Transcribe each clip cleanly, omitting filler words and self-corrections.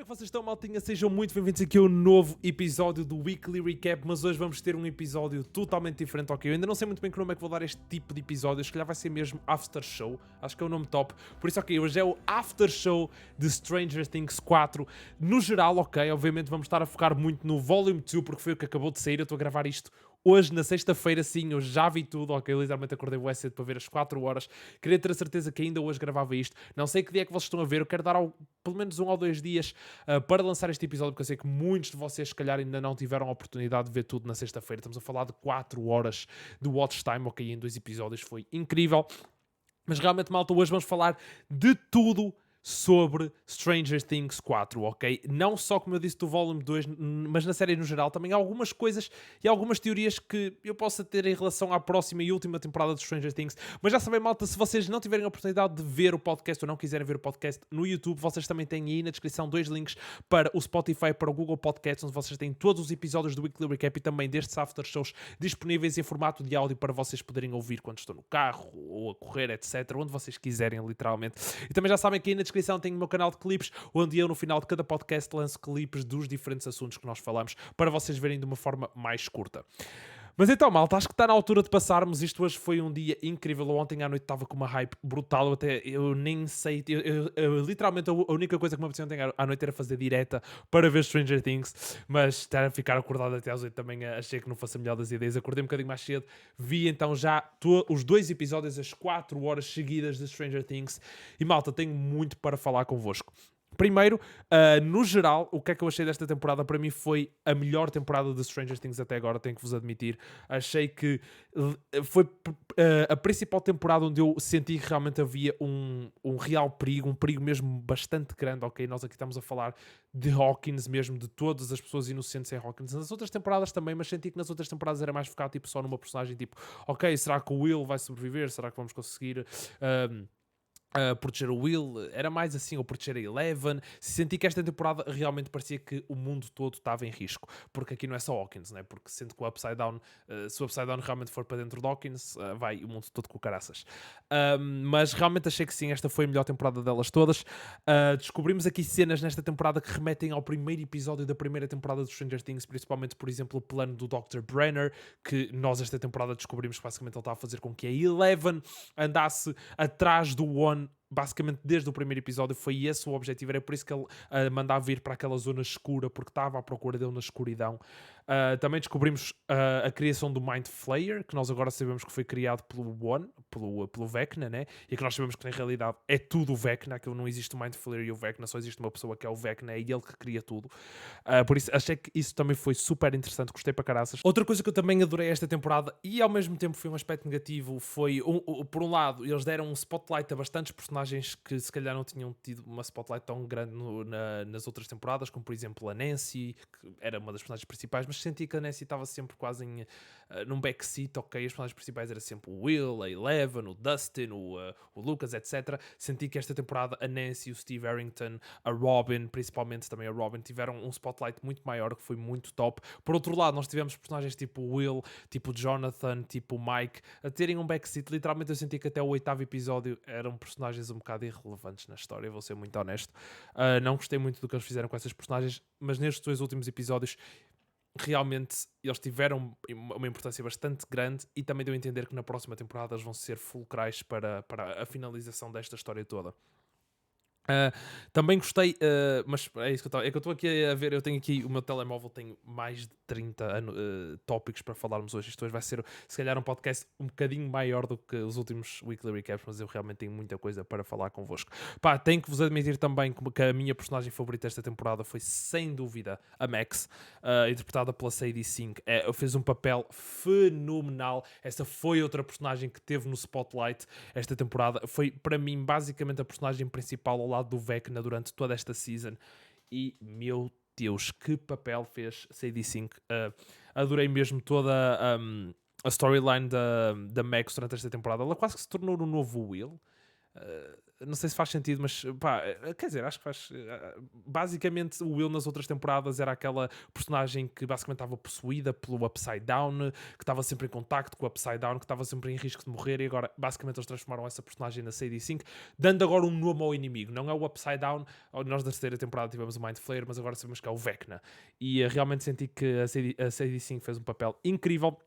Vocês estão, maltinha? Sejam muito bem-vindos aqui a um novo episódio do Weekly Recap, mas hoje vamos ter um episódio totalmente diferente, ok? Eu ainda não sei muito bem que nome é que vou dar este tipo de episódio, se calhar vai ser mesmo After Show, acho que é o nome top, por isso, ok, hoje é o After Show de Stranger Things 4. No geral, ok, obviamente vamos estar a focar muito no Volume 2, porque foi o que acabou de sair, eu estou a gravar isto hoje, na sexta-feira, sim, eu já vi tudo, ok? Eu literalmente acordei bué cedo para ver as 4 horas. Queria ter a certeza que ainda hoje gravava isto. Não sei que dia é que vocês estão a ver, eu quero dar pelo menos 1 ou 2 dias para lançar este episódio, porque eu sei que muitos de vocês, se calhar, ainda não tiveram a oportunidade de ver tudo na sexta-feira. Estamos a falar de 4 horas de watch time, ok? Em 2 episódios, foi incrível. Mas realmente, malta, hoje vamos falar de tudo sobre Stranger Things 4, ok? Não só, como eu disse, do Volume 2, mas na série no geral, também há algumas coisas e algumas teorias que eu possa ter em relação à próxima e última temporada de Stranger Things. Mas já sabem, malta, se vocês não tiverem a oportunidade de ver o podcast ou não quiserem ver o podcast no YouTube, vocês também têm aí na descrição 2 links para o Spotify, para o Google Podcasts, onde vocês têm todos os episódios do Weekly Recap e também destes After Shows disponíveis em formato de áudio para vocês poderem ouvir quando estão no carro ou a correr, etc. Onde vocês quiserem, literalmente. E também já sabem que aí na descrição tenho o meu canal de clipes, onde eu no final de cada podcast lanço clipes dos diferentes assuntos que nós falamos, para vocês verem de uma forma mais curta. Mas então, malta, acho que está na altura de passarmos. Isto hoje foi um dia incrível. Ontem à noite estava com uma hype brutal. Eu nem sei. Literalmente, a única coisa que me apetecia ontem à noite era fazer direta para ver Stranger Things. Mas estar a ficar acordado até às 8 também achei que não fosse a melhor das ideias. Acordei um bocadinho mais cedo. Vi então já os 2 episódios, as 4 horas seguidas de Stranger Things. E malta, tenho muito para falar convosco. Primeiro, no geral, o que é que eu achei desta temporada? Para mim foi a melhor temporada de Stranger Things até agora, tenho que vos admitir. Achei que foi a principal temporada onde eu senti que realmente havia um real perigo, um perigo mesmo bastante grande, ok? Nós aqui estamos a falar de Hawkins mesmo, de todas as pessoas inocentes em Hawkins. Nas outras temporadas também, mas senti que nas outras temporadas era mais focado tipo, só numa personagem, tipo, ok, será que o Will vai sobreviver? Será que vamos conseguir... proteger o Will, era mais assim, ou proteger a Eleven. Senti que esta temporada realmente parecia que o mundo todo estava em risco, porque aqui não é só Hawkins, né? Porque sendo que o Upside Down, se o Upside Down realmente for para dentro de Hawkins, vai o mundo todo com caraças. Mas realmente achei que sim, esta foi a melhor temporada delas todas. Descobrimos aqui cenas nesta temporada que remetem ao primeiro episódio da primeira temporada de Stranger Things, principalmente, por exemplo, o plano do Dr. Brenner, que nós esta temporada descobrimos que basicamente ele estava a fazer com que a Eleven andasse atrás do One. Basicamente, desde o primeiro episódio, foi esse o objetivo. Era por isso que ele mandava ir para aquela zona escura, porque estava à procura dele na escuridão. Também descobrimos a criação do Mind Flayer, que nós agora sabemos que foi criado pelo One, pelo Vecna, né? E que nós sabemos que na realidade é tudo o Vecna, aquilo não existe o Mind Flayer e o Vecna, só existe uma pessoa que é o Vecna, é ele que cria tudo. Por isso achei que isso também foi super interessante, gostei para caraças. Outra coisa que eu também adorei esta temporada, e ao mesmo tempo foi um aspecto negativo, foi, por um lado, eles deram um spotlight a bastantes personagens que se calhar não tinham tido uma spotlight tão grande nas outras temporadas, como por exemplo a Nancy, que era uma das personagens principais, mas senti que a Nancy estava sempre quase num backseat, ok? As personagens principais eram sempre o Will, a Eleven, o Dustin, o Lucas, etc. Senti que esta temporada a Nancy, o Steve Harrington, a Robin, principalmente também a Robin, tiveram um spotlight muito maior, que foi muito top. Por outro lado, nós tivemos personagens tipo o Will, tipo o Jonathan, tipo o Mike, a terem um backseat. Literalmente eu senti que até o 8º episódio eram personagens um bocado irrelevantes na história, vou ser muito honesto. Não gostei muito do que eles fizeram com essas personagens, mas nestes 2 últimos episódios realmente eles tiveram uma importância bastante grande e também deu a entender que na próxima temporada eles vão ser fulcrais para a finalização desta história toda. Também gostei, mas é isso que eu estou aqui a ver. Eu tenho aqui o meu telemóvel, tem mais de 30 tópicos para falarmos hoje. Isto hoje vai ser, se calhar, um podcast um bocadinho maior do que os últimos Weekly Recaps, mas eu realmente tenho muita coisa para falar convosco. Tenho que vos admitir também que a minha personagem favorita esta temporada foi, sem dúvida, a Max, interpretada pela Sadie Sink. Fez um papel fenomenal. Essa foi outra personagem que teve no spotlight esta temporada. Foi, para mim, basicamente a personagem principal ao lado do Vecna durante toda esta season. E, meu Deus, que papel fez Sadie Sink. Adorei mesmo toda a storyline da Max durante esta temporada. Ela quase que se tornou um novo Will. não sei se faz sentido, mas pá, quer dizer, acho que faz. Basicamente, o Will nas outras temporadas era aquela personagem que basicamente estava possuída pelo Upside Down, que estava sempre em contacto com o Upside Down, que estava sempre em risco de morrer, e agora basicamente eles transformaram essa personagem na CD5, dando agora um nome ao inimigo. Não é o Upside Down, nós da terceira temporada tivemos o Mind Flayer, mas agora sabemos que é o Vecna. E realmente senti que a CD5 fez um papel incrível.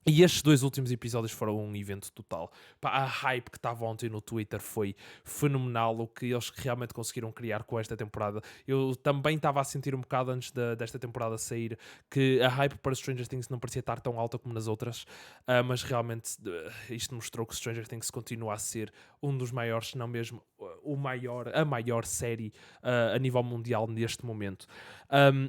E estes 2 últimos episódios foram um evento total. Pá, a hype que estava ontem no Twitter foi fenomenal, o que eles realmente conseguiram criar com esta temporada. Eu também estava a sentir um bocado antes desta temporada sair que a hype para Stranger Things não parecia estar tão alta como nas outras, mas realmente isto mostrou que Stranger Things continua a ser um dos maiores, se não mesmo a maior série a nível mundial neste momento.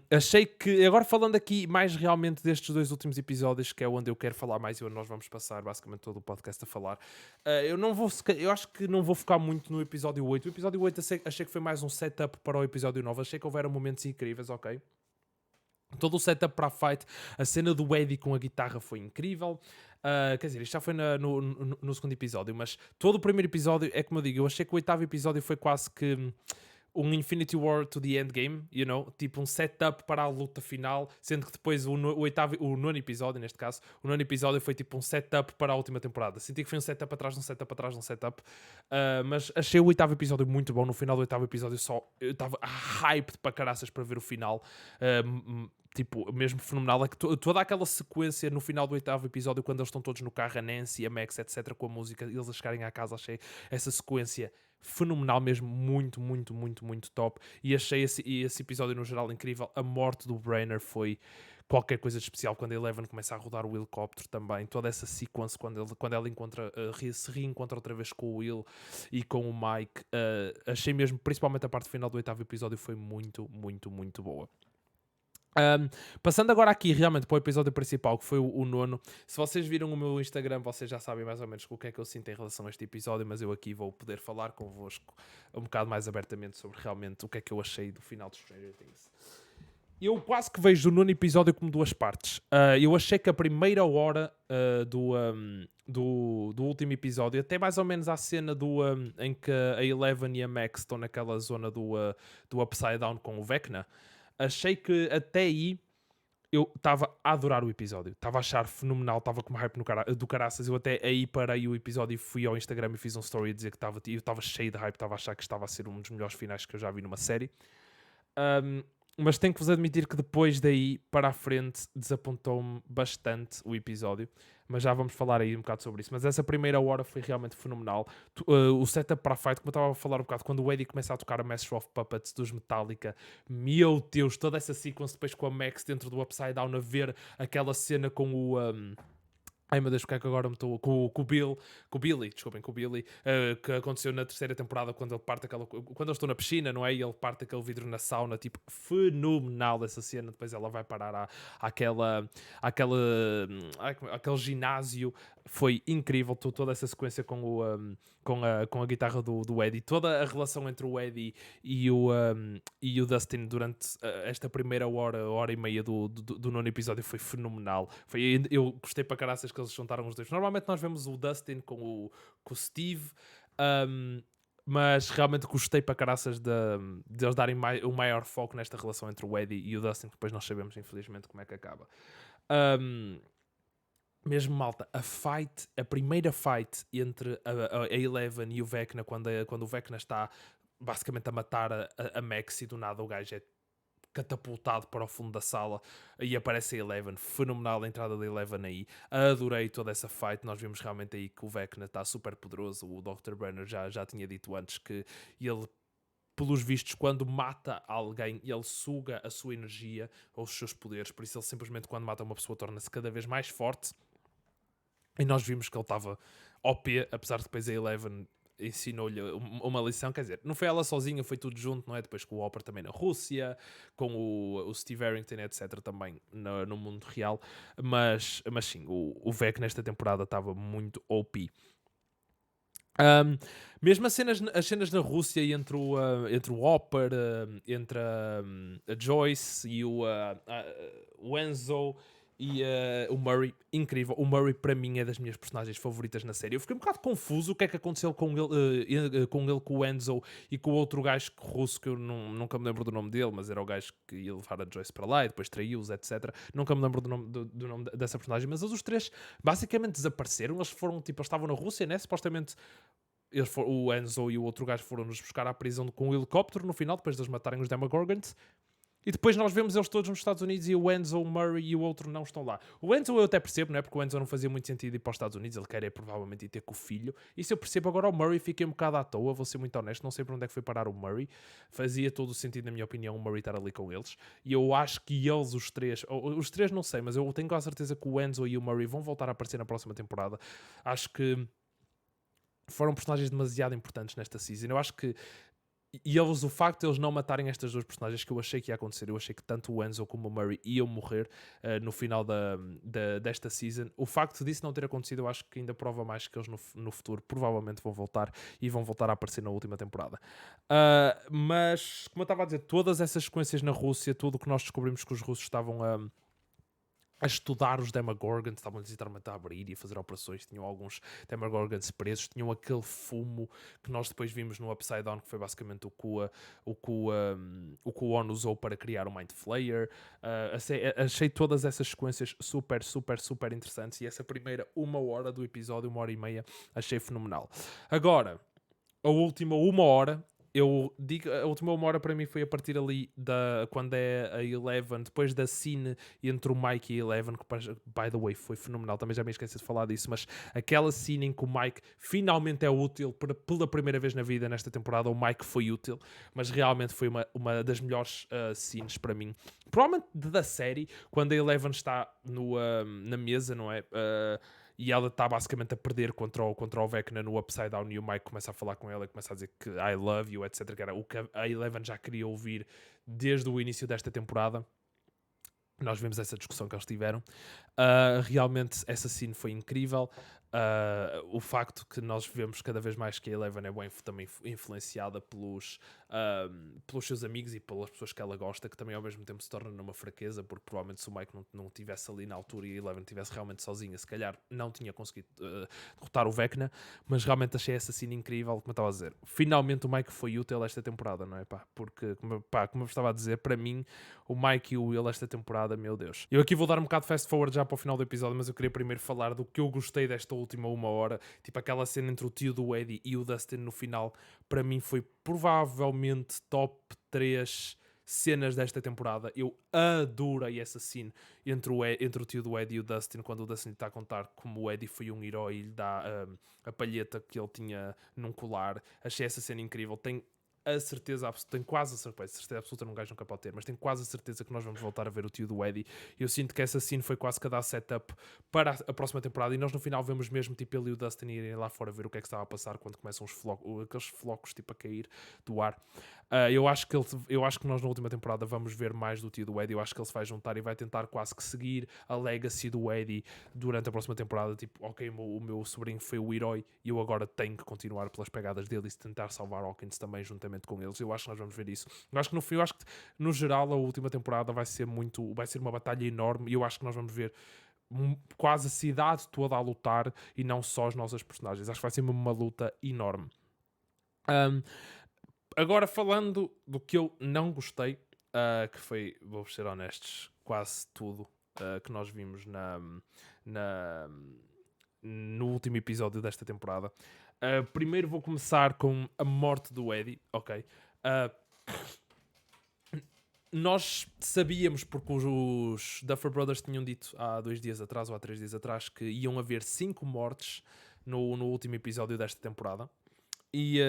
Achei que, agora falando aqui mais realmente destes 2 últimos episódios, que é onde eu quero falar mais e onde nós vamos passar basicamente todo o podcast a falar, eu acho que não vou focar muito no episódio 8. O episódio 8 achei que foi mais um setup para o episódio 9. Achei que houveram momentos incríveis, ok? Todo o setup para a fight, a cena do Eddie com a guitarra foi incrível. Quer dizer, isto já foi no segundo episódio, mas todo o primeiro episódio, é como eu digo, eu achei que o 8º episódio foi quase que um Infinity War to the Endgame, you know? Tipo um setup para a luta final, sendo que depois o nono episódio, neste caso, o nono episódio foi tipo um setup para a última temporada. Senti que foi um setup atrás de um setup atrás de um setup, mas achei o 8º episódio muito bom. No final do 8º episódio eu estava hyped para caraças para ver o final. Tipo, mesmo fenomenal, é que toda aquela sequência no final do 8º episódio, quando eles estão todos no carro, a Nancy, a Max, etc, com a música, eles a chegarem à casa, achei essa sequência fenomenal mesmo, muito, muito, muito, muito top, e achei esse episódio no geral incrível. A morte do Brainer foi qualquer coisa de especial, quando a Eleven começa a rodar o helicóptero também, toda essa sequência quando ela se reencontra outra vez com o Will e com o Mike, achei mesmo, principalmente a parte final do 8º episódio, foi muito, muito, muito boa. Passando agora aqui realmente para o episódio principal, que foi o nono. Se vocês viram o meu Instagram, vocês já sabem mais ou menos o que é que eu sinto em relação a este episódio, mas eu aqui vou poder falar convosco um bocado mais abertamente sobre realmente o que é que eu achei do final de Stranger Things. Eu quase que vejo o nono episódio como 2 partes. Eu achei que a primeira hora do último episódio, até mais ou menos à cena em que a Eleven e a Max estão naquela zona do Upside Down com o Vecna, achei que até aí eu estava a adorar o episódio. Estava a achar fenomenal, estava com uma hype do caraças. Eu até aí parei o episódio e fui ao Instagram e fiz um story a dizer que eu estava cheio de hype, estava a achar que estava a ser um dos melhores finais que eu já vi numa série. Mas tenho que vos admitir que depois daí para a frente desapontou-me bastante o episódio, mas já vamos falar aí um bocado sobre isso. Mas essa primeira hora foi realmente fenomenal. O setup para a fight, como eu estava a falar um bocado, quando o Eddie começa a tocar a Master of Puppets dos Metallica, meu Deus, toda essa sequência depois com a Max dentro do Upside Down a ver aquela cena com o... Ai meu Deus, porque é que agora me estou... Com o Billy, que aconteceu na terceira temporada quando ele parte quando eles estão na piscina, não é? E ele parte aquele vidro na sauna, tipo, fenomenal essa cena. Depois ela vai parar aquele ginásio. Foi incrível, toda essa sequência com a guitarra do Eddie. Toda a relação entre o Eddie e o Dustin durante esta primeira hora e meia do nono episódio foi fenomenal. Eu gostei para caraças que eles juntaram os dois. Normalmente nós vemos o Dustin com o Steve, mas realmente gostei para caraças de eles darem o maior foco nesta relação entre o Eddie e o Dustin, que depois nós sabemos infelizmente como é que acaba. Mesmo, malta, a primeira fight entre a Eleven e o Vecna, quando o Vecna está basicamente a matar a Max, e do nada o gajo é catapultado para o fundo da sala e aparece a Eleven. Fenomenal a entrada da Eleven aí. Adorei toda essa fight. Nós vimos realmente aí que o Vecna está super poderoso. O Dr. Brenner já tinha dito antes que ele, pelos vistos, quando mata alguém, ele suga a sua energia ou os seus poderes. Por isso ele simplesmente, quando mata uma pessoa, torna-se cada vez mais forte. E nós vimos que ele estava OP, apesar de depois a Eleven ensinou-lhe uma lição. Quer dizer, não foi ela sozinha, foi tudo junto, não é? Depois com o Hopper também na Rússia, com o Steve Harrington, etc. também no mundo real. Mas sim, o Vec nesta temporada estava muito OP. Mesmo as cenas na Rússia entre o Hopper, entre a Joyce e o Enzo E o Murray, incrível. O Murray, para mim, é das minhas personagens favoritas na série. Eu fiquei um bocado confuso o que é que aconteceu com ele, com o Enzo e com o outro gajo russo, que eu nunca me lembro do nome dele, mas era o gajo que ia levar a Joyce para lá e depois traiu-os, etc. Nunca me lembro do nome dessa personagem, mas os três basicamente desapareceram. Eles foram, tipo, eles estavam na Rússia, né? Supostamente o Enzo e o outro gajo foram-nos buscar à prisão com um helicóptero no final, depois de eles matarem os Demogorgons. E depois nós vemos eles todos nos Estados Unidos e o Enzo, o Murray e o outro não estão lá. O Enzo eu até percebo, não é? Porque o Enzo não fazia muito sentido ir para os Estados Unidos. Ele quer provavelmente ir ter com o filho. Isso eu percebo. Agora o Murray fiquei um bocado à toa, vou ser muito honesto. Não sei para onde é que foi parar o Murray. Fazia todo o sentido, na minha opinião, o Murray estar ali com eles. E eu acho que eles, os três não sei, mas eu tenho quase certeza que o Enzo e o Murray vão voltar a aparecer na próxima temporada. Acho que foram personagens demasiado importantes nesta season. Eu acho que o facto de eles não matarem estas duas personagens, que eu achei que ia acontecer, eu achei que tanto o Enzo como o Murray iam morrer no final desta season. O facto disso não ter acontecido, eu acho que ainda prova mais que eles no futuro provavelmente vão voltar e vão voltar a aparecer na última temporada. Mas, como eu estava a dizer, todas essas sequências na Rússia, tudo o que nós descobrimos que os russos estavam a estudar os Demogorgons, estavam literalmente a abrir e a fazer operações, tinham alguns Demogorgons presos, tinham aquele fumo que nós depois vimos no Upside Down, que foi basicamente o que o ONU usou para criar o Mind Flayer. Achei todas essas sequências super, super, super interessantes, e essa primeira 1 hora do episódio, 1 hora e meia, achei fenomenal. Agora, a última 1 hora, eu digo, a última 1 hora para mim foi a partir ali quando é a Eleven, depois da scene entre o Mike e a Eleven, que, by the way, foi fenomenal. Também já me esqueci de falar disso, mas aquela scene em que o Mike finalmente é útil pela primeira vez na vida nesta temporada. O Mike foi útil, mas realmente foi uma das melhores scenes para mim, provavelmente da série, quando a Eleven está na mesa, não é? E ela está basicamente a perder contra o Vecna no Upside Down, e o Mike começa a falar com ela e começa a dizer que I love you, etc. Que era o que a Eleven já queria ouvir desde o início desta temporada. Nós vimos essa discussão que eles tiveram. Realmente essa scene foi incrível. O facto que nós vemos cada vez mais que a Eleven é bem também influenciada pelos seus amigos e pelas pessoas que ela gosta, que também ao mesmo tempo se torna numa fraqueza, porque provavelmente se o Mike não tivesse ali na altura e a Eleven estivesse realmente sozinha, se calhar não tinha conseguido derrotar o Vecna. Mas realmente achei essa cena incrível, como eu estava a dizer. Finalmente o Mike foi útil esta temporada, não é? Porque, como eu estava a dizer, para mim o Mike e o Will esta temporada, meu Deus. Eu aqui vou dar um bocado fast forward já para o final do episódio, mas eu queria primeiro falar do que eu gostei desta última 1 hora. Tipo aquela cena entre o tio do Eddie e o Dustin no final, para mim foi provavelmente top 3 cenas desta temporada. Eu adorei essa scene entre o tio do Eddie e o Dustin, quando o Dustin está a contar como o Eddie foi um herói e lhe dá a palheta que ele tinha num colar. Achei essa cena incrível. Tenho quase a certeza absoluta, num gajo nunca pode ter, mas tenho quase a certeza que nós vamos voltar a ver o tio do Eddie. Eu sinto que essa scene foi quase que a dar setup para a próxima temporada, e nós no final vemos mesmo tipo ele e o Dustin irem lá fora ver o que é que estava a passar quando começam aqueles flocos tipo a cair do ar. Eu acho que nós na última temporada vamos ver mais do tio do Eddie. Eu acho que ele se vai juntar e vai tentar quase que seguir a legacy do Eddie durante a próxima temporada. Tipo, ok, o meu sobrinho foi o herói e eu agora tenho que continuar pelas pegadas dele e tentar salvar Hawkins também juntamente com eles. Eu acho que nós vamos ver isso. Eu acho que no geral a última temporada vai ser uma batalha enorme, e eu acho que nós vamos ver quase a cidade toda a lutar e não só as nossas personagens. Acho que vai ser uma luta enorme. Agora, falando do que eu não gostei, que foi, vou ser honestos, quase tudo que nós vimos no último episódio desta temporada. Primeiro vou começar com a morte do Eddie, ok? Nós sabíamos, porque os Duffer Brothers tinham dito há 2 dias atrás ou há 3 dias atrás, que iam haver 5 mortes no último episódio desta temporada. E,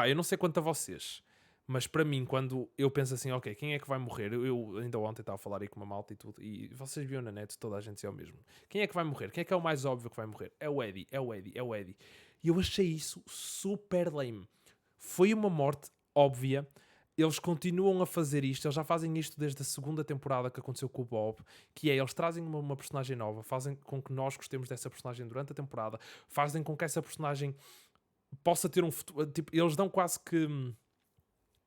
eu não sei quanto a vocês, mas para mim, quando eu penso assim, ok, quem é que vai morrer? Eu ainda ontem estava a falar aí com uma malta e tudo, e vocês viram na net, toda a gente é o mesmo. Quem é que vai morrer? Quem é que é o mais óbvio que vai morrer? É o Eddie, é o Eddie, é o Eddie. E eu achei isso super lame. Foi uma morte óbvia. Eles continuam a fazer isto, eles já fazem isto desde a segunda temporada que aconteceu com o Bob, que é, eles trazem uma personagem nova, fazem com que nós gostemos dessa personagem durante a temporada, fazem com que essa personagem possa ter um futuro. Tipo, eles dão quase que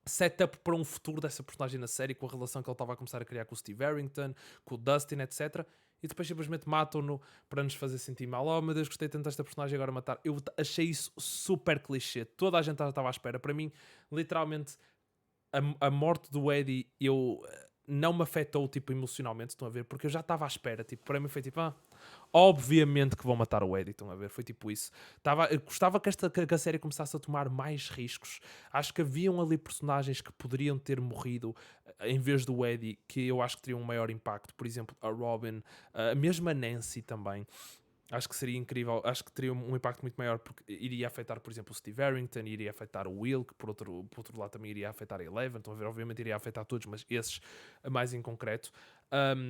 setup para um futuro dessa personagem na série, com a relação que ele estava a começar a criar com o Steve Harrington, com o Dustin, etc. E depois simplesmente matam-no para nos fazer sentir mal. Oh meu Deus, gostei tanto desta personagem, agora matar. Eu achei isso super clichê. Toda a gente estava à espera. Para mim, literalmente, a morte do Eddie, não me afetou, tipo, emocionalmente, estão a ver? Porque eu já estava à espera, tipo, para mim foi tipo, obviamente que vão matar o Eddie, estão a ver? Foi tipo isso. Eu gostava que a série começasse a tomar mais riscos. Acho que haviam ali personagens que poderiam ter morrido em vez do Eddie, que eu acho que teriam um maior impacto. Por exemplo, a Robin, mesmo a Nancy também. Acho que seria incrível, acho que teria um impacto muito maior, porque iria afetar, por exemplo, o Steve Harrington, iria afetar o Will, que por outro lado também iria afetar a Eleven. Estão a ver, obviamente iria afetar todos, mas esses mais em concreto.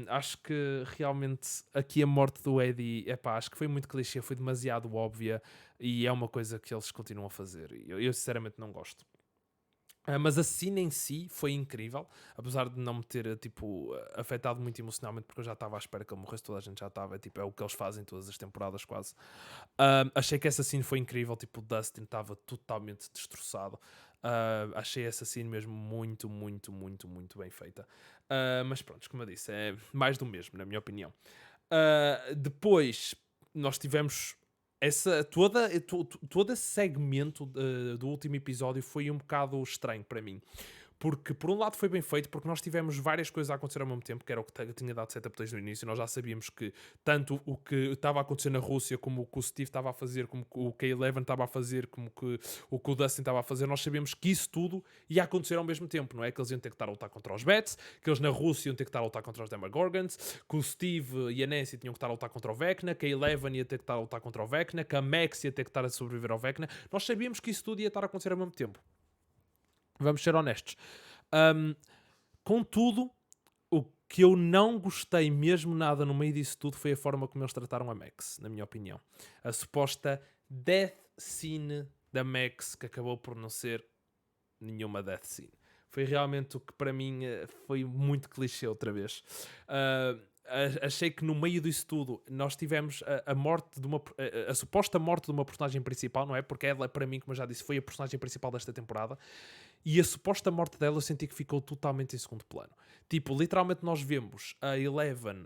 Acho que realmente aqui a morte do Eddie, acho que foi muito clichê, foi demasiado óbvia, e é uma coisa que eles continuam a fazer. Eu sinceramente não gosto. Mas a cena em si foi incrível, apesar de não me ter tipo, afetado muito emocionalmente, porque eu já estava à espera que ele morresse, toda a gente já estava, tipo, é o que eles fazem todas as temporadas quase. Achei que essa cena foi incrível, tipo, o Dustin estava totalmente destroçado. Achei essa cena mesmo muito, muito, muito, muito bem feita. Mas pronto, como eu disse, é mais do mesmo, na minha opinião. Depois nós tivemos todo esse segmento do último episódio foi um bocado estranho para mim. Porque, por um lado, foi bem feito, porque nós tivemos várias coisas a acontecer ao mesmo tempo, que era o que tinha dado setup desde o início. Nós já sabíamos que tanto o que estava a acontecer na Rússia, como o que o Steve estava a fazer, como o que a Eleven estava a fazer, como o que o Dustin estava a fazer, nós sabíamos que isso tudo ia acontecer ao mesmo tempo, não é? Que eles iam ter que estar a lutar contra os Bats, que eles na Rússia iam ter que estar a lutar contra os Demogorgons, que o Steve e a Nancy tinham que estar a lutar contra o Vecna, que a Eleven ia ter que estar a lutar contra o Vecna, que a Max ia ter que estar a sobreviver ao Vecna. Nós sabíamos que isso tudo ia estar a acontecer ao mesmo tempo. Vamos ser honestos. Contudo, o que eu não gostei mesmo nada no meio disso tudo foi a forma como eles trataram a Max, na minha opinião. A suposta death scene da Max, que acabou por não ser nenhuma death scene. Foi realmente o que para mim foi muito clichê outra vez. Achei que no meio disso tudo nós tivemos a morte de a suposta morte de uma personagem principal, não é? Porque ela, para mim, como eu já disse, foi a personagem principal desta temporada. E a suposta morte dela eu senti que ficou totalmente em segundo plano. Tipo, literalmente nós vemos a Eleven,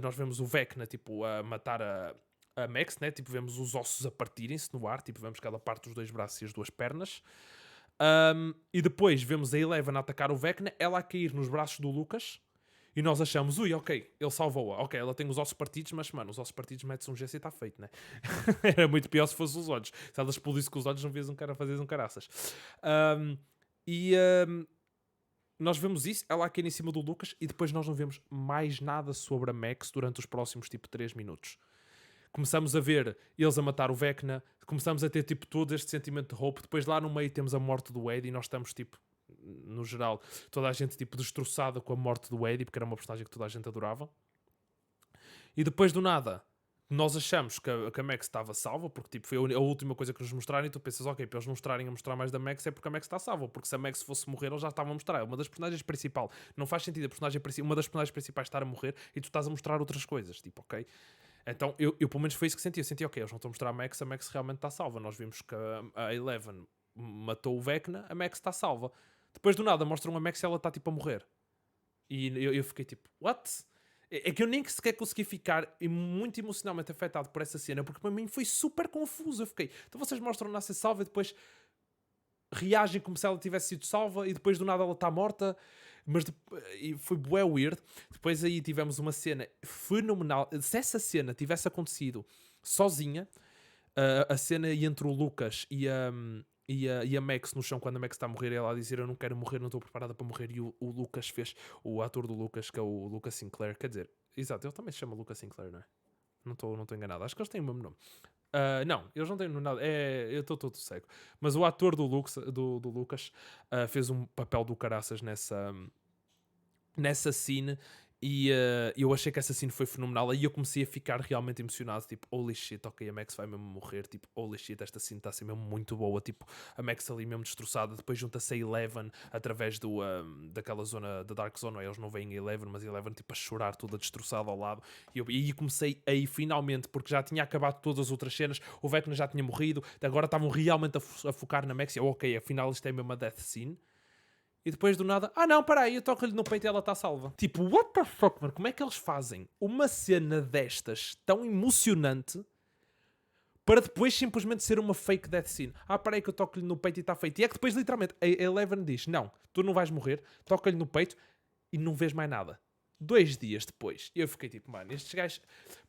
nós vemos o Vecna, tipo, a matar a Max, né? Tipo, vemos os ossos a partirem-se no ar, tipo, vemos que ela parte os dois braços e as duas pernas. E depois vemos a Eleven a atacar o Vecna, ela a cair nos braços do Lucas. E nós achamos, ok, ele salvou-a. Ok, ela tem os ossos partidos, mas, mano, os ossos partidos mete-se um gesso e está feito, né? Era muito pior se fosse os olhos. Se ela explodisse com os olhos, não vias um cara fazer um caraças. E nós vemos isso, ela a cair em cima do Lucas, e depois nós não vemos mais nada sobre a Max durante os próximos, tipo, 3 minutos. Começamos a ver eles a matar o Vecna, começamos a ter, tipo, todo este sentimento de hope. Depois lá no meio temos a morte do Eddie e nós estamos, tipo, no geral, toda a gente, tipo, destroçada com a morte do Eddie, porque era uma personagem que toda a gente adorava. E depois do nada, nós achamos que a Max estava salva, porque tipo, foi a última coisa que nos mostraram, e tu pensas, ok, para eles mostrarem a mostrar mais da Max é porque a Max está salva, porque se a Max fosse morrer, eles já estavam a mostrar. Uma das personagens principais, não faz sentido uma das personagens principais estar a morrer e tu estás a mostrar outras coisas, tipo, ok? Então, eu pelo menos foi isso que senti. Eu senti, ok, eles não estão a mostrar a Max realmente está salva. Nós vimos que a Eleven matou o Vecna, a Max está salva. Depois do nada mostram a Max e ela está tipo a morrer. E eu fiquei tipo, what? É que eu nem sequer consegui ficar muito emocionalmente afetado por essa cena, porque para mim foi super confuso. Eu fiquei, então vocês mostram-na ser salva e depois reagem como se ela tivesse sido salva e depois do nada ela está morta. Mas e foi bué weird. Depois aí tivemos uma cena fenomenal. Se essa cena tivesse acontecido sozinha, a cena entre o Lucas e a Max no chão, quando a Max está a morrer, ela a dizer eu não quero morrer, não estou preparada para morrer, e o Lucas fez, o ator do Lucas, que é o Lucas Sinclair, quer dizer, exato, ele também se chama Lucas Sinclair, não é? Não estou enganado, acho que eles têm o mesmo nome. Não, eles não têm nada, eu estou todo cego. Mas o ator do Lucas fez um papel do caraças nessa scene. E eu achei que essa scene foi fenomenal. Aí eu comecei a ficar realmente emocionado. Tipo, holy shit, ok, a Max vai mesmo morrer. Tipo, holy shit, esta scene está a ser mesmo muito boa. Tipo, a Max ali mesmo destroçada. Depois junta-se a Eleven através daquela zona, da Dark Zone. Eles não veem a Eleven, mas a Eleven tipo a chorar, toda destroçada ao lado. E aí comecei aí finalmente, porque já tinha acabado todas as outras cenas. O Vecna já tinha morrido. Agora estavam realmente a focar na Max. E ok, afinal isto é mesmo a death scene. E depois do nada, não, peraí, eu toco-lhe no peito e ela está salva. Tipo, what the fuck, mano? Como é que eles fazem uma cena destas tão emocionante para depois simplesmente ser uma fake death scene? Peraí que eu toco-lhe no peito e está feito. E é que depois, literalmente, a Eleven diz, não, tu não vais morrer, toca-lhe no peito e não vês mais nada. 2 dias depois. E eu fiquei tipo, mano, estes gajos...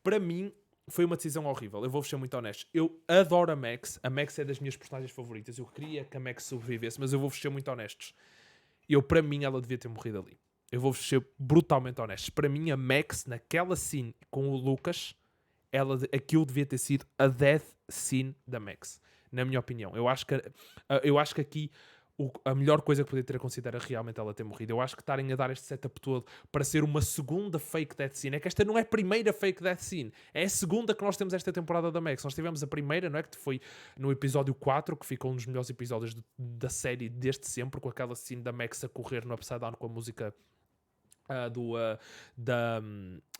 Para mim, foi uma decisão horrível. Eu vou-vos ser muito honesto. Eu adoro a Max. A Max é das minhas personagens favoritas. Eu queria que a Max sobrevivesse, mas eu vou-vos ser muito honestos. Para mim, ela devia ter morrido ali. Eu vou-vos ser brutalmente honestos. Para mim, a Max, naquela scene com o Lucas, aquilo devia ter sido a death scene da Max. Na minha opinião. Eu acho que aqui a melhor coisa que podia ter acontecido era realmente ela ter morrido. Eu acho que estarem a dar este setup todo para ser uma segunda fake death scene. É que esta não é a primeira fake death scene. É a segunda que nós temos esta temporada da Max. Nós tivemos a primeira, não é? Que foi no episódio 4, que ficou um dos melhores episódios da série desde sempre, com aquela scene da Max a correr no Upside Down com a música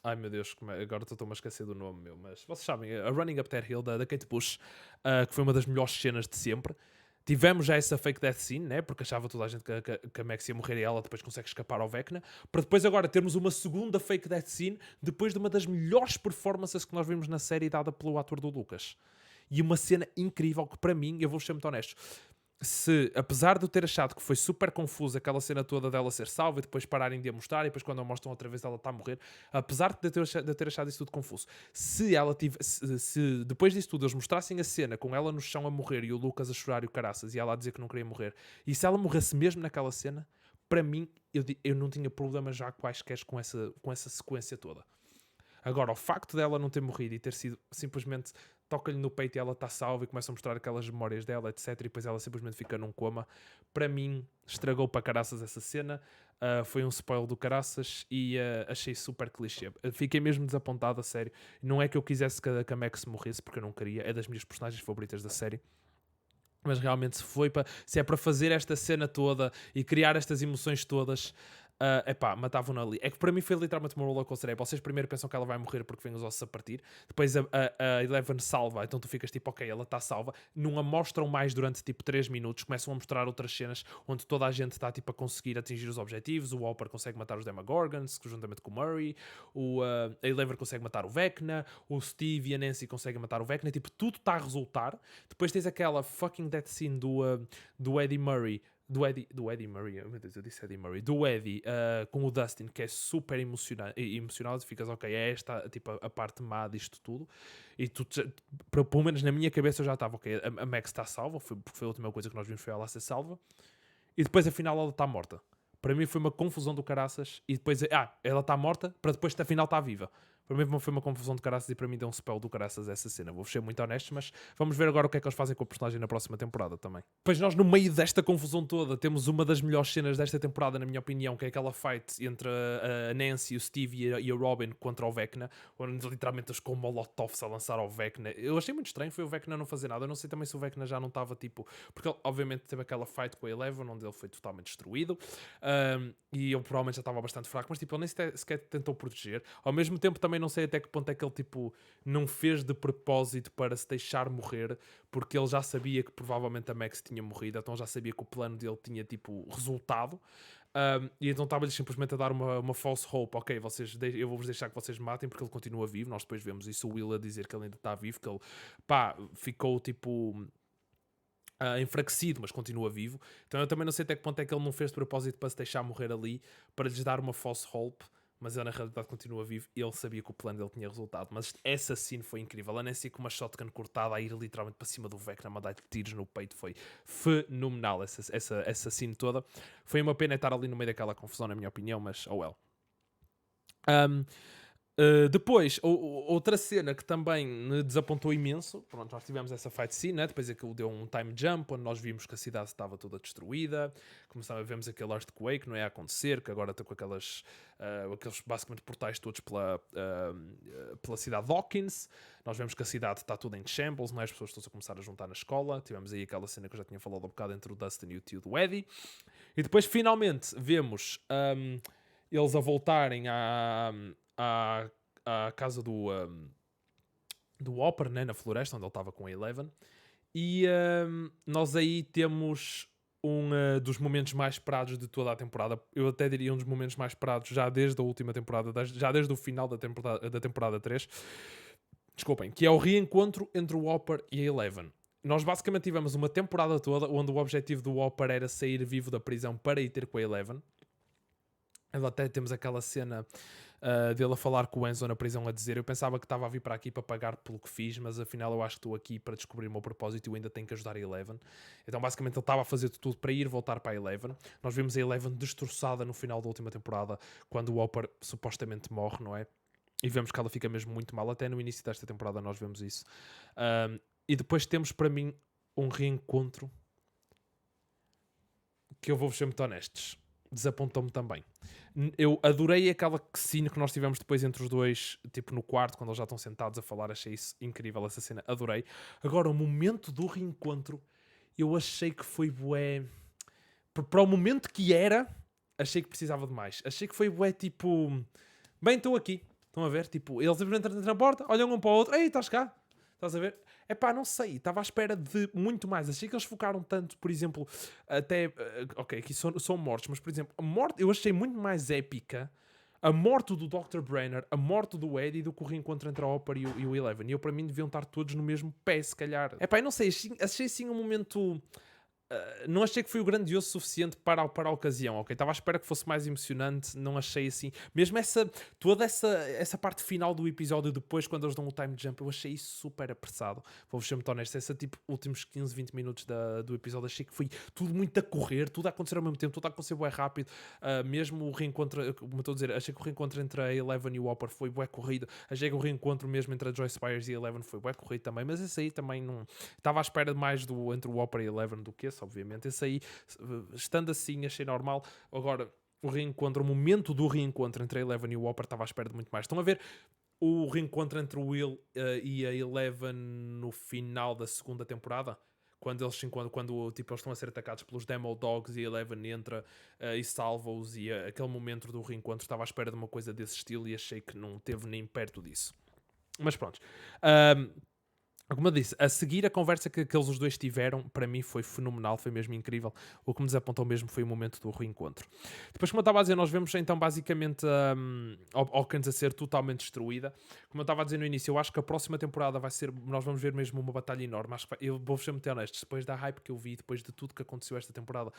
ai meu Deus, agora estou-me a esquecer do nome meu, mas vocês sabem, a Running Up That Hill da Kate Bush, que foi uma das melhores cenas de sempre. Tivemos já essa fake death scene, né? Porque achava toda a gente que a Max ia morrer e ela depois consegue escapar ao Vecna. Para depois agora termos uma segunda fake death scene depois de uma das melhores performances que nós vimos na série dada pelo ator do Lucas. E uma cena incrível que para mim, eu vou ser muito honesto, apesar de eu ter achado que foi super confusa aquela cena toda dela ser salva e depois pararem de a mostrar e depois quando a mostram outra vez ela está a morrer, apesar de eu ter achado isso tudo confuso, se depois disso tudo eles mostrassem a cena com ela no chão a morrer e o Lucas a chorar e o caraças e ela a dizer que não queria morrer, e se ela morresse mesmo naquela cena, para mim eu não tinha problema já quaisquer com essa sequência toda. Agora, o facto dela não ter morrido e ter sido simplesmente toca-lhe no peito e ela está salva e começa a mostrar aquelas memórias dela, etc. E depois ela simplesmente fica num coma. Para mim, estragou para caraças essa cena. Foi um spoiler do caraças e achei super clichê. Fiquei mesmo desapontado, a sério. Não é que eu quisesse que a Max morresse, porque eu não queria. É das minhas personagens favoritas da série. Mas realmente, se é para fazer esta cena toda e criar estas emoções todas, matavam-na ali. É que para mim foi literalmente uma rollercoaster. Vocês primeiro pensam que ela vai morrer porque vem os ossos a partir, depois a Eleven salva, então tu ficas tipo, ok, ela está salva. Não a mostram mais durante tipo 3 minutos, começam a mostrar outras cenas onde toda a gente está tipo a conseguir atingir os objetivos. O Hopper consegue matar os Demogorgons, juntamente com o Murray, a Eleven consegue matar o Vecna, o Steve e a Nancy conseguem matar o Vecna, tipo, tudo está a resultar. Depois tens aquela fucking death scene do Eddie Murray. Do Eddie Murray, meu Deus, eu disse Eddie Murray, do Eddie com o Dustin, que é super emocionado, ficas, ok, é esta tipo, a parte má disto tudo, e tu, pelo menos na minha cabeça eu já estava, ok, a Max está salva, porque foi a última coisa que nós vimos, foi ela ser salva, e depois afinal ela está morta. Para mim foi uma confusão do caraças, e depois, ela está morta, para depois afinal está viva. Para mim foi uma confusão de caraças e para mim deu um spell do caraças essa cena. Vou ser muito honesto, mas vamos ver agora o que é que eles fazem com o personagem na próxima temporada também. Pois nós, no meio desta confusão toda, temos uma das melhores cenas desta temporada, na minha opinião, que é aquela fight entre a Nancy, o Steve e a Robin contra o Vecna, onde literalmente eles com molotovs a lançar ao Vecna. Eu achei muito estranho, foi o Vecna não fazer nada. Eu não sei também se o Vecna já não estava tipo... Porque ele, obviamente, teve aquela fight com a Eleven, onde ele foi totalmente destruído. E ele provavelmente já estava bastante fraco, mas tipo, ele nem sequer tentou proteger. Ao mesmo tempo, também não sei até que ponto é que ele tipo, não fez de propósito para se deixar morrer, porque ele já sabia que provavelmente a Max tinha morrido, então já sabia que o plano dele tinha tipo resultado. E então estava-lhe simplesmente a dar uma false hope. Ok, eu vou-vos deixar que vocês me matem porque ele continua vivo. Nós depois vemos isso, o Will a dizer que ele ainda está vivo, que ele ficou tipo... enfraquecido, mas continua vivo. Então eu também não sei até que ponto é que ele não fez de propósito para se deixar morrer ali, para lhes dar uma false hope, mas ele na realidade continua vivo e ele sabia que o plano dele tinha resultado. Mas essa scene foi incrível. A Nancy com uma shotgun cortada a ir literalmente para cima do Vecna, a mandar tiros no peito, foi fenomenal essa scene toda. Foi uma pena estar ali no meio daquela confusão, na minha opinião, mas oh well. Depois, outra cena que também me desapontou imenso. Pronto, nós tivemos essa fight scene, né? Depois aquilo deu um time jump, onde nós vimos que a cidade estava toda destruída. Começámos a vermos aquele earthquake, não é a acontecer, que agora está com aqueles basicamente portais todos pela cidade de Hawkins. Nós vemos que a cidade está toda em shambles, não é? As pessoas estão a começar a juntar na escola. Tivemos aí aquela cena que eu já tinha falado há um bocado entre o Dustin e o tio do Eddie. E depois, finalmente, vemos eles a voltarem à casa do Hopper, né, na floresta, onde ele estava com a Eleven. E nós aí temos dos momentos mais esperados de toda a temporada. Eu até diria um dos momentos mais esperados já desde a última temporada, já desde o final da temporada 3. Desculpem, que é o reencontro entre o Hopper e a Eleven. Nós basicamente tivemos uma temporada toda onde o objetivo do Hopper era sair vivo da prisão para ir ter com a Eleven. Até temos aquela cena dele a falar com o Enzo na prisão a dizer: eu pensava que estava a vir para aqui para pagar pelo que fiz, mas afinal eu acho que estou aqui para descobrir o meu propósito e eu ainda tenho que ajudar a Eleven. Então basicamente ele estava a fazer tudo para ir voltar para a Eleven. Nós vimos a Eleven destroçada no final da última temporada, quando o Hopper supostamente morre, não é? E vemos que ela fica mesmo muito mal. Até no início desta temporada nós vemos isso. E depois temos para mim um reencontro que eu vou-vos ser muito honestos, desapontou-me também. Eu adorei aquela scene que nós tivemos depois entre os dois, tipo no quarto, quando eles já estão sentados a falar. Achei isso incrível, essa cena, adorei. Agora, o momento do reencontro, eu achei que foi bué... Para o momento que era, achei que precisava de mais. Achei que foi bué, tipo... Bem, estou aqui. Estão a ver? Tipo, eles entram na porta, olham um para o outro. Ei, estás cá? Estás a ver? Epá, não sei. Estava à espera de muito mais. Achei que eles focaram tanto, por exemplo, até... ok, aqui são mortes, mas, por exemplo, a morte eu achei muito mais épica a morte do Dr. Brenner, a morte do Eddie, do que o reencontro entre a Hopper e o Eleven. E eu, para mim, deviam estar todos no mesmo pé, se calhar. Epá, eu não sei. Achei sim um momento... não achei que foi o grandioso suficiente para a ocasião, ok? Estava à espera que fosse mais emocionante, não achei assim. Mesmo toda essa parte final do episódio, depois, quando eles dão o time jump, eu achei isso super apressado. Vou-vos ser muito honesto, essa tipo, últimos 15, 20 minutos do episódio, achei que foi tudo muito a correr, tudo a acontecer ao mesmo tempo, tudo a acontecer bué rápido. Mesmo o reencontro, como estou a dizer, achei que o reencontro entre a Eleven e o Hopper foi bué corrido. Achei que o reencontro mesmo entre a Joyce Byers e a Eleven foi bué corrido também, mas esse aí também não... Estava à espera mais entre o Hopper e a Eleven do que esse, obviamente.Esse aí, estando assim, achei normal. Agora, o momento do reencontro entre a Eleven e o Hopper, estava à espera de muito mais. Estão a ver o reencontro entre o Will e a Eleven no final da segunda temporada? Quando eles tipo, eles estão a ser atacados pelos Demo Dogs e a Eleven entra e salva-os, e aquele momento do reencontro, estava à espera de uma coisa desse estilo e achei que não teve nem perto disso. Mas pronto. Como eu disse, a seguir a conversa que eles os dois tiveram, para mim foi fenomenal, foi mesmo incrível. O que me desapontou mesmo foi o momento do reencontro. Depois, como eu estava a dizer, nós vemos então basicamente Hawkins a ser totalmente destruída. Como eu estava a dizer no início, eu acho que a próxima temporada vai ser, nós vamos ver mesmo uma batalha enorme. Acho que eu vou ser muito honesto, depois da hype que eu vi, depois de tudo que aconteceu esta temporada,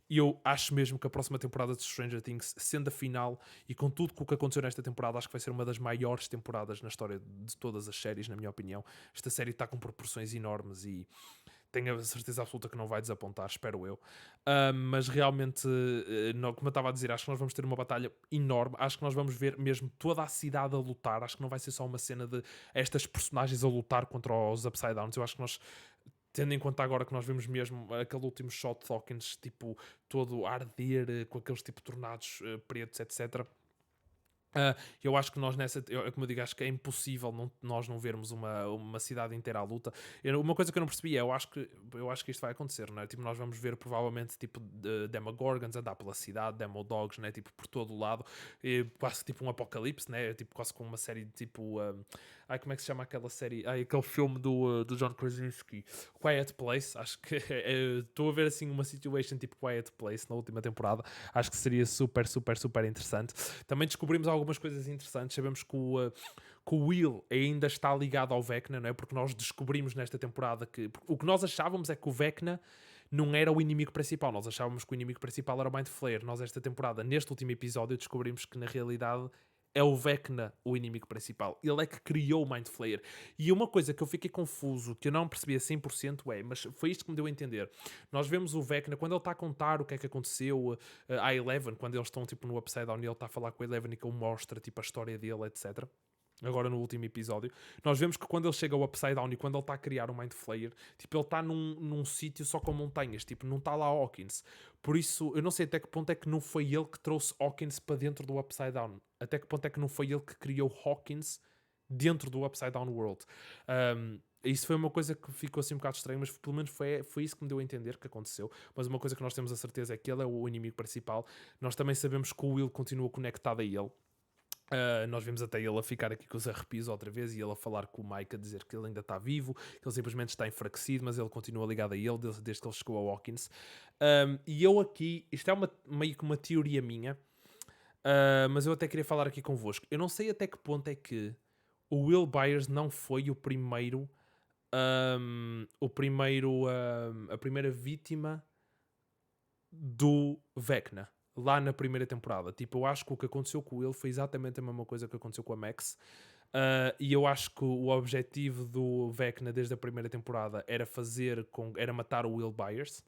eu acho mesmo que a próxima temporada de Stranger Things, sendo a final e com tudo o que aconteceu nesta temporada, acho que vai ser uma das maiores temporadas na história de todas as séries, na minha opinião. Esta série está com proporções enormes e tenho a certeza absoluta que não vai desapontar, espero eu. Mas realmente, como eu estava a dizer, acho que nós vamos ter uma batalha enorme. Acho que nós vamos ver mesmo toda a cidade a lutar. Acho que não vai ser só uma cena de estas personagens a lutar contra os Upside Downs. Eu acho que nós, tendo em conta agora que nós vemos mesmo aquele último shot de Hawkins, tipo, todo a arder, com aqueles tipo tornados pretos, etc. Eu acho que nós como eu digo, acho que é impossível nós não vermos uma cidade inteira à luta. Uma coisa que eu não percebi é, eu acho que isto vai acontecer, não é? Tipo, nós vamos ver provavelmente tipo Demogorgons andar pela cidade, Demodogs, né? Tipo, por todo o lado, e quase tipo um apocalipse, né? Tipo, quase com uma série de tipo... como é que se chama aquela série? Aquele filme do John Krasinski, Quiet Place. Acho que estou a ver assim uma situation tipo Quiet Place na última temporada. Acho que seria super, super, super interessante. Também descobrimos algumas coisas interessantes. Sabemos que o Will ainda está ligado ao Vecna, não é? Porque nós descobrimos nesta temporada que... O que nós achávamos é que o Vecna não era o inimigo principal. Nós achávamos que o inimigo principal era o Mind Flayer. Nós esta temporada, neste último episódio, descobrimos que na realidade é o Vecna o inimigo principal. Ele é que criou o Mind Flayer. E uma coisa que eu fiquei confuso, que eu não percebi a 100% mas foi isto que me deu a entender. Nós vemos o Vecna, quando ele está a contar o que é que aconteceu à Eleven, quando eles estão tipo no Upside Down e ele está a falar com a Eleven e que ele mostra tipo a história dele, etc. Agora no último episódio, nós vemos que quando ele chega ao Upside Down e quando ele está a criar o Mind Flayer, tipo, ele está num sítio só com montanhas, tipo, não está lá Hawkins. Por isso, eu não sei até que ponto é que não foi ele que trouxe Hawkins para dentro do Upside Down. Até que ponto é que não foi ele que criou Hawkins dentro do Upside Down World. Isso foi uma coisa que ficou assim um bocado estranho, mas pelo menos foi isso que me deu a entender que aconteceu. Mas uma coisa que nós temos a certeza é que ele é o inimigo principal. Nós também sabemos que o Will continua conectado a ele. Nós vimos até ele a ficar aqui com os arrepios outra vez e ele a falar com o Mike a dizer que ele ainda está vivo, que ele simplesmente está enfraquecido, mas ele continua ligado a ele desde que ele chegou a Hawkins. E eu aqui, isto é meio que uma teoria minha, mas eu até queria falar aqui convosco. Eu não sei até que ponto é que o Will Byers não foi a primeira vítima do Vecna lá na primeira temporada. Tipo, eu acho que o que aconteceu com ele foi exatamente a mesma coisa que aconteceu com a Max. E eu acho que o objetivo do Vecna desde a primeira temporada era matar o Will Byers.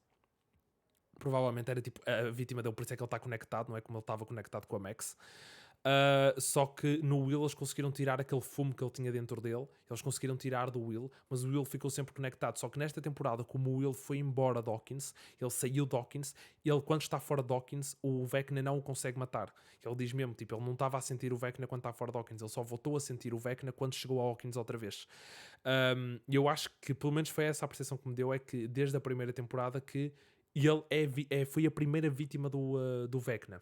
Provavelmente era tipo a vítima dele, por isso é que ele está conectado, não é como ele estava conectado com a Max. Só que no Will eles conseguiram tirar aquele fumo que ele tinha dentro dele. Eles conseguiram tirar do Will, mas o Will ficou sempre conectado. Só que nesta temporada, como o Will foi embora de Hawkins, ele saiu de Hawkins, ele quando está fora de Hawkins, o Vecna não o consegue matar. Ele diz mesmo, tipo, ele não estava a sentir o Vecna quando está fora de Hawkins, ele só voltou a sentir o Vecna quando chegou a Hawkins outra vez. E eu acho que pelo menos foi essa a percepção que me deu, é que desde a primeira temporada que ele foi a primeira vítima do Vecna.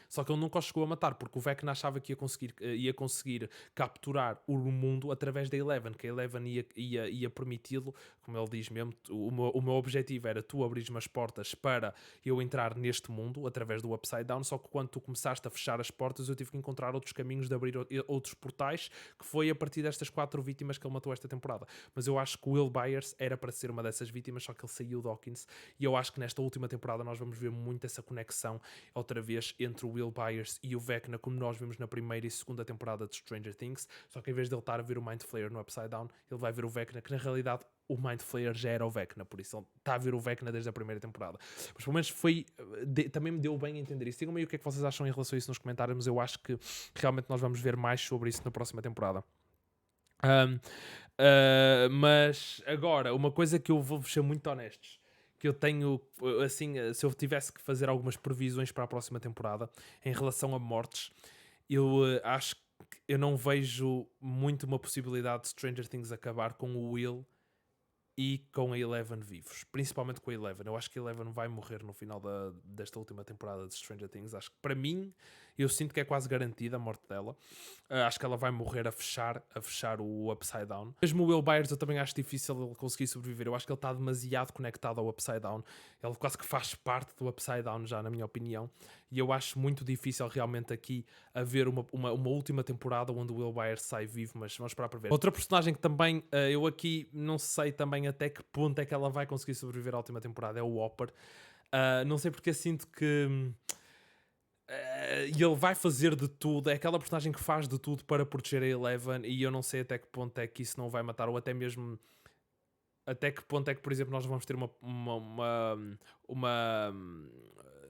Só que ele nunca o chegou a matar, porque o Vecna achava que ia conseguir capturar o mundo através da Eleven, que a Eleven ia permiti-lo, como ele diz mesmo, o meu objetivo era tu abrires-me as portas para eu entrar neste mundo através do Upside Down, só que quando tu começaste a fechar as portas eu tive que encontrar outros caminhos de abrir outros portais, que foi a partir destas 4 vítimas que ele matou esta temporada. Mas eu acho que o Will Byers era para ser uma dessas vítimas, só que ele saiu de Hawkins, e eu acho que nesta última temporada nós vamos ver muito essa conexão outra vez entre o Will Byers e o Vecna, como nós vimos na primeira e segunda temporada de Stranger Things, só que em vez de ele estar a ver o Mind Flayer no Upside Down, ele vai ver o Vecna, que na realidade o Mind Flayer já era o Vecna, por isso ele está a ver o Vecna desde a primeira temporada. Mas pelo menos também me deu bem a entender isso. Digam-me aí o que é que vocês acham em relação a isso nos comentários, mas eu acho que realmente nós vamos ver mais sobre isso na próxima temporada. Mas agora, uma coisa que eu vou ser muito honestos, que eu tenho, assim, se eu tivesse que fazer algumas previsões para a próxima temporada em relação a mortes, eu acho que eu não vejo muito uma possibilidade de Stranger Things acabar com o Will e com a Eleven vivos, principalmente com a Eleven. Eu acho que a Eleven vai morrer no final desta última temporada de Stranger Things. Acho que para mim, eu sinto que é quase garantida a morte dela. Acho que ela vai morrer a fechar o Upside Down. Mesmo o Will Byers eu também acho difícil ele conseguir sobreviver. Eu acho que ele está demasiado conectado ao Upside Down. Ele quase que faz parte do Upside Down já, na minha opinião. E eu acho muito difícil realmente aqui haver uma última temporada onde o Will Byers sai vivo, mas vamos esperar para ver. Outra personagem que também, eu aqui não sei também até que ponto é que ela vai conseguir sobreviver à última temporada, é o Hopper. Não sei porque sinto que ele vai fazer de tudo, é aquela personagem que faz de tudo para proteger a Eleven, e eu não sei até que ponto é que isso não vai matar, ou até mesmo até que ponto é que, por exemplo, nós vamos ter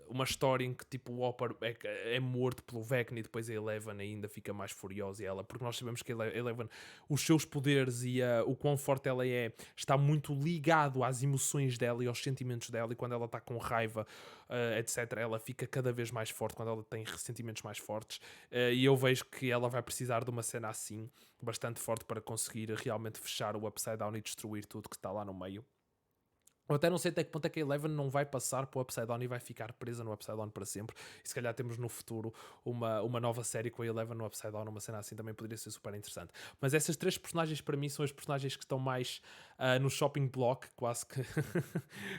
uma história em que tipo o Hopper é morto pelo Vecna e depois a Eleven ainda fica mais furiosa, porque nós sabemos que a Eleven, os seus poderes e o quão forte ela está muito ligado às emoções dela e aos sentimentos dela, e quando ela está com raiva, etc, ela fica cada vez mais forte quando ela tem ressentimentos mais fortes, e eu vejo que ela vai precisar de uma cena assim, bastante forte, para conseguir realmente fechar o Upside Down e destruir tudo que está lá no meio. Eu até não sei até que ponto é que a Eleven não vai passar para o Upside Down e vai ficar presa no Upside Down para sempre. E se calhar temos no futuro uma nova série com a Eleven no Upside Down, uma cena assim também poderia ser super interessante. Mas essas 3 personagens para mim são as personagens que estão mais no shopping block, quase que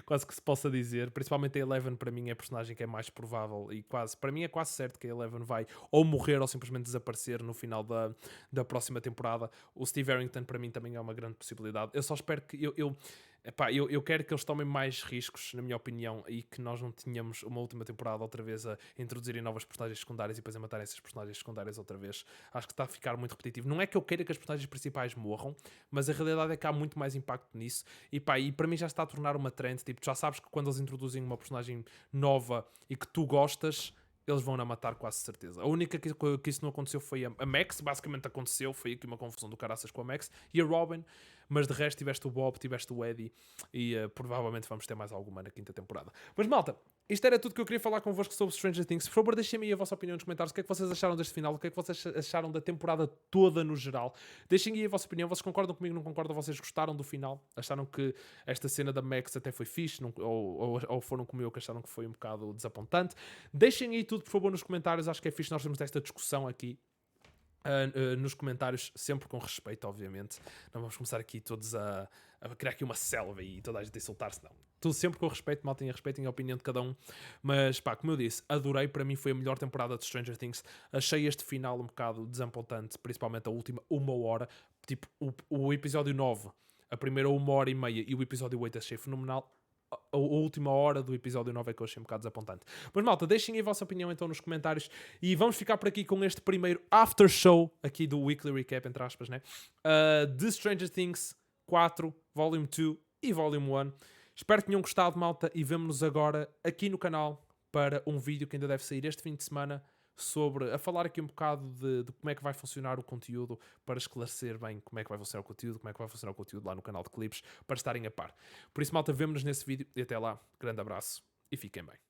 quase que se possa dizer. Principalmente a Eleven para mim é a personagem que é mais provável e para mim é quase certo que a Eleven vai ou morrer ou simplesmente desaparecer no final da próxima temporada. O Steve Harrington para mim também é uma grande possibilidade. Eu só espero que eu quero que eles tomem mais riscos, na minha opinião, e que nós não tenhamos uma última temporada outra vez a introduzirem novas personagens secundárias e depois a matarem essas personagens secundárias outra vez. Acho que está a ficar muito repetitivo. Não é que eu queira que as personagens principais morram, mas a realidade é que há muito mais impacto nisso. E para mim já está a tornar uma trend. Tipo, já sabes que quando eles introduzem uma personagem nova e que tu gostas, eles vão-na matar quase certeza. A única que isso não aconteceu foi a Max, basicamente aconteceu, foi aqui uma confusão do caraças com a Max, e a Robin, mas de resto tiveste o Bob, tiveste o Eddie, e provavelmente vamos ter mais alguma na 5ª temporada. Mas malta, isto era tudo que eu queria falar convosco sobre Stranger Things. Por favor, deixem-me aí a vossa opinião nos comentários. O que é que vocês acharam deste final? O que é que vocês acharam da temporada toda no geral? Deixem aí a vossa opinião. Vocês concordam comigo, não concordam? Vocês gostaram do final? Acharam que esta cena da Max até foi fixe? Ou foram como eu que acharam que foi um bocado desapontante? Deixem aí tudo, por favor, nos comentários. Acho que é fixe nós termos esta discussão aqui. Nos comentários, sempre com respeito, obviamente. Não vamos começar aqui todos a criar aqui uma selva e toda a gente a insultar-se, não. Tudo sempre com respeito, mal tenha respeito em a opinião de cada um. Mas pá, como eu disse, adorei. Para mim foi a melhor temporada de Stranger Things. Achei este final um bocado desapontante, principalmente a última 1 hora. Tipo, o episódio 9, a primeira 1 hora e meia, e o episódio 8 achei fenomenal. A última hora do episódio 9 é que eu achei um bocado desapontante. Mas malta, deixem aí a vossa opinião então nos comentários. E vamos ficar por aqui com este primeiro after show aqui do Weekly Recap, entre aspas, né? De Stranger Things 4, Volume 2 e Volume 1. Espero que tenham gostado, malta, e vemo-nos agora aqui no canal para um vídeo que ainda deve sair este fim de semana a falar aqui um bocado de como é que vai funcionar o conteúdo, para esclarecer bem como é que vai funcionar o conteúdo, como é que vai funcionar o conteúdo lá no canal de clipes, para estarem a par. Por isso, malta, vemo-nos nesse vídeo e até lá. Grande abraço e fiquem bem.